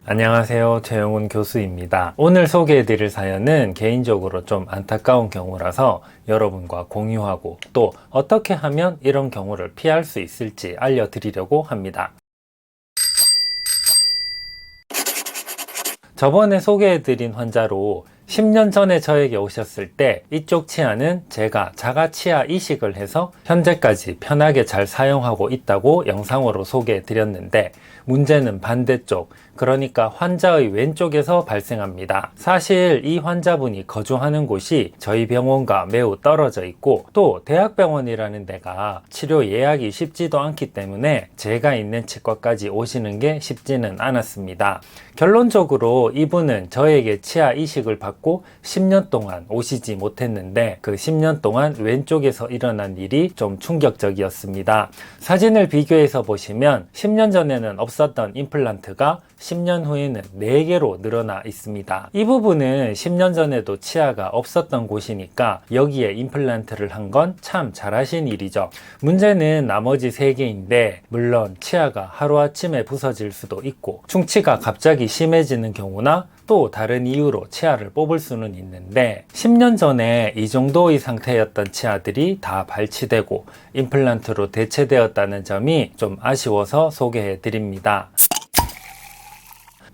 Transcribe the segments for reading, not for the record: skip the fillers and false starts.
안녕하세요. 최영훈 교수입니다. 오늘 소개해드릴 사연은 개인적으로 좀 안타까운 경우라서 여러분과 공유하고 또 어떻게 하면 이런 경우를 피할 수 있을지 알려드리려고 합니다. 저번에 소개해드린 환자로 10년 전에 저에게 오셨을 때 이쪽 치아는 제가 자가 치아 이식을 해서 현재까지 편하게 잘 사용하고 있다고 영상으로 소개해 드렸는데, 문제는 반대쪽, 그러니까 환자의 왼쪽에서 발생합니다. 사실 이 환자분이 거주하는 곳이 저희 병원과 매우 떨어져 있고 또 대학병원이라는 데가 치료 예약이 쉽지도 않기 때문에 제가 있는 치과까지 오시는 게 쉽지는 않았습니다. 결론적으로 이분은 저에게 치아 이식을 받고 10년 동안 오시지 못했는데, 그 10년 동안 왼쪽에서 일어난 일이 좀 충격적이었습니다. 사진을 비교해서 보시면 10년 전에는 없었던 임플란트가 10년 후에는 4개로 늘어나 있습니다. 이 부분은 10년 전에도 치아가 없었던 곳이니까 여기에 임플란트를 한 건 참 잘하신 일이죠. 문제는 나머지 3개인데, 물론 치아가 하루아침에 부서질 수도 있고 충치가 갑자기 심해지는 경우나 또 다른 이유로 치아를 뽑을 수는 있는데, 10년 전에 이 정도의 상태였던 치아들이 다 발치되고 임플란트로 대체되었다는 점이 좀 아쉬워서 소개해 드립니다.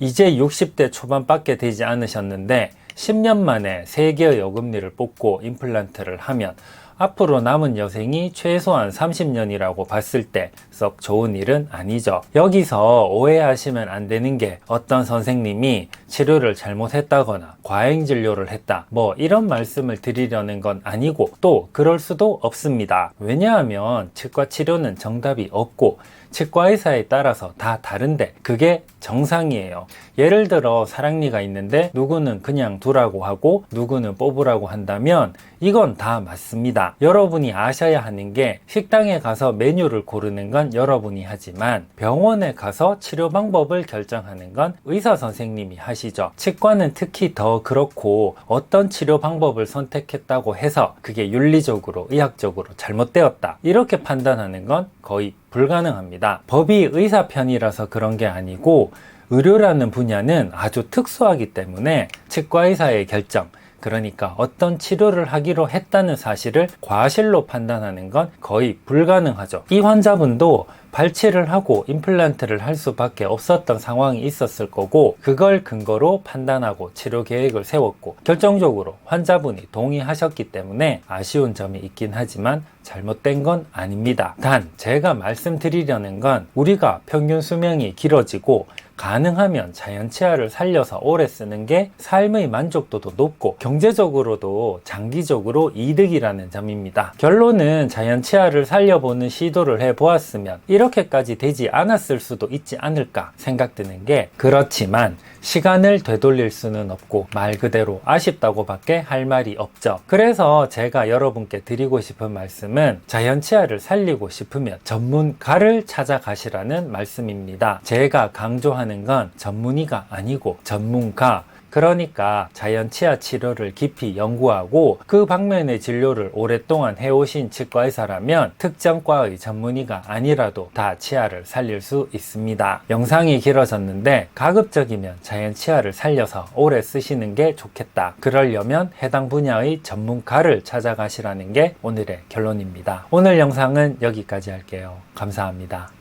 이제 60대 초반밖에 되지 않으셨는데 10년 만에 3개의 어금니를 뽑고 임플란트를 하면 앞으로 남은 여생이 최소한 30년이라고 봤을 때 썩 좋은 일은 아니죠. 여기서 오해하시면 안 되는 게, 어떤 선생님이 치료를 잘못했다거나 과잉 진료를 했다, 이런 말씀을 드리려는 건 아니고 또 그럴 수도 없습니다. 왜냐하면 치과 치료는 정답이 없고 치과 의사에 따라서 다 다른데 그게 정상이에요. 예를 들어 사랑니가 있는데 누구는 그냥 두라고 하고 누구는 뽑으라고 한다면 이건 다 맞습니다. 여러분이 아셔야 하는 게, 식당에 가서 메뉴를 고르는 건 여러분이 하지만 병원에 가서 치료 방법을 결정하는 건 의사 선생님이 하시죠. 치과는 특히 더 그렇고, 어떤 치료 방법을 선택했다고 해서 그게 윤리적으로 의학적으로 잘못되었다 이렇게 판단하는 건 거의 불가능합니다. 법이 의사 편이라서 그런 게 아니고 의료라는 분야는 아주 특수하기 때문에 치과 의사의 결정, 그러니까 어떤 치료를 하기로 했다는 사실을 과실로 판단하는 건 거의 불가능하죠. 이 환자분도 발치를 하고 임플란트를 할 수밖에 없었던 상황이 있었을 거고, 그걸 근거로 판단하고 치료 계획을 세웠고 결정적으로 환자분이 동의하셨기 때문에 아쉬운 점이 있긴 하지만 잘못된 건 아닙니다. 단 제가 말씀드리려는 건, 우리가 평균 수명이 길어지고 가능하면 자연 치아를 살려서 오래 쓰는 게 삶의 만족도도 높고 경제적으로도 장기적으로 이득이라는 점입니다. 결론은 자연 치아를 살려보는 시도를 해보았으면 이렇게까지 되지 않았을 수도 있지 않을까 생각드는 게, 그렇지만 시간을 되돌릴 수는 없고 말 그대로 아쉽다고 밖에 할 말이 없죠. 그래서 제가 여러분께 드리고 싶은 말씀은, 자연 치아를 살리고 싶으면 전문가를 찾아가시라는 말씀입니다. 제가 강조하는 건 전문의가 아니고 전문가, 그러니까 자연 치아 치료를 깊이 연구하고 그 방면의 진료를 오랫동안 해오신 치과 의사라면 특정 과의 전문의가 아니라도 다 치아를 살릴 수 있습니다. 영상이 길어졌는데 가급적이면 자연 치아를 살려서 오래 쓰시는 게 좋겠다. 그러려면 해당 분야의 전문가를 찾아가시라는 게 오늘의 결론입니다. 오늘 영상은 여기까지 할게요. 감사합니다.